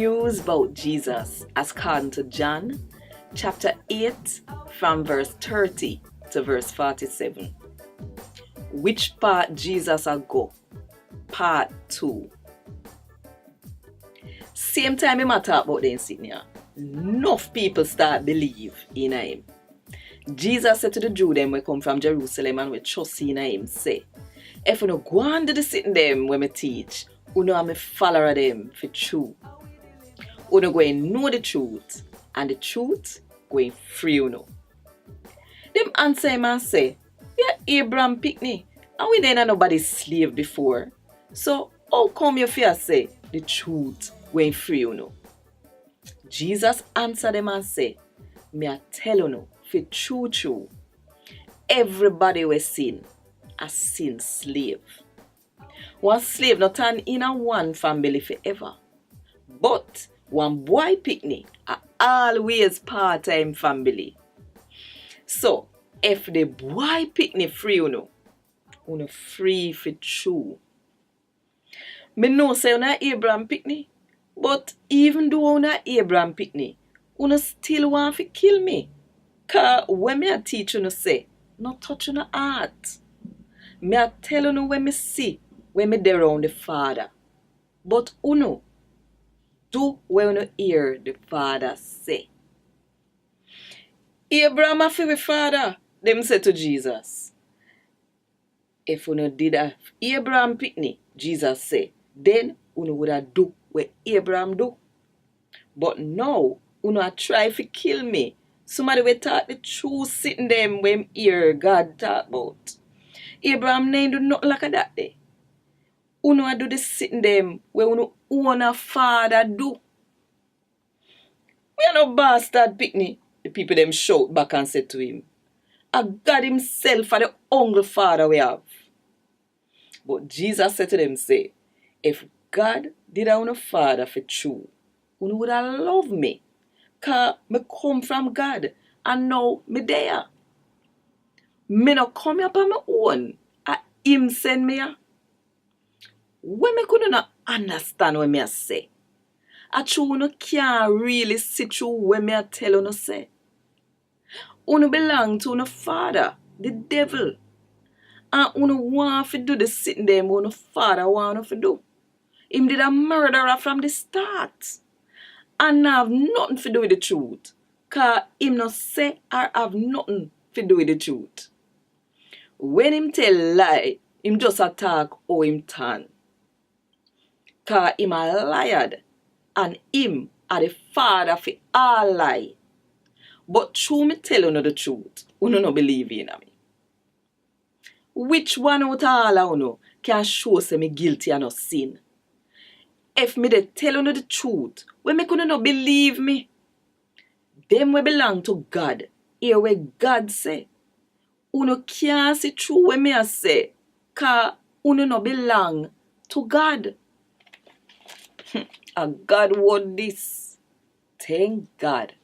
news about Jesus as according to John chapter 8 from verse 30 to verse 47. Which part Jesus a go? Part 2. Same time him a talk about the insignia, enough people start believe in him. Jesus said to the Jew them we come from Jerusalem and we trust in him, say, if you no go on to the sitting them when me teach, you know I'm a follower of them for true. You know going know the truth, and the truth going free you know. Them answer him and say, yeah, Abraham picnic, and we didn't nobody slave before. So how come you fear say the truth going free you know? Jesus answered them and say, me I tell you no, for true, everybody we sin a sin slave. One slave not turn in a one family forever. But one boy picnic are always part-time family. So if the boy picnic free you know free for true. Me know say you not Abraham picnic, but even though you not Abraham picnic, you still want to kill me. Cause when me a teach you say, not touch your heart. Me a tell you when me see, when me there around the Father. But you do when you hear the Father say. Abraham a fi father, them say to Jesus. If you did a Abraham picnic, Jesus say, then you would have do what Abraham do. But now, you a try to kill me. Somebody will talk the truth sitting them when hear God talk about. Abraham name do nothing like that day. You a do the sitting them where you own a father do. We are no bastard picnic. The people them shout back and say to him, a God himself are the only father we have. But Jesus said to them, say, if God did have a father for true, you would have loved me. Because me come from God and now me there. Me no come up on my own. Him send me here. When me could not understand what me say. I true no can't really see through what me tell you no say. You belong to no father, the devil. And you want to do the sitting there what no father want to do. Him did a murderer from the start. And have nothing to do with the truth. Because him not say or have nothing to do with the truth. When him tell lie, him just attack how him turn. Because him a liar. And him are the father for all lie. But true me tell you the truth. You no believe in me. Which one out of all of you can show say me guilty and no sin? If me de tell you the truth, we me could not believe me. Them we belong to God. Hear what God say. You can't see true what me a say. Cause you no belong to God. A Gad Wod Dis. Thank God.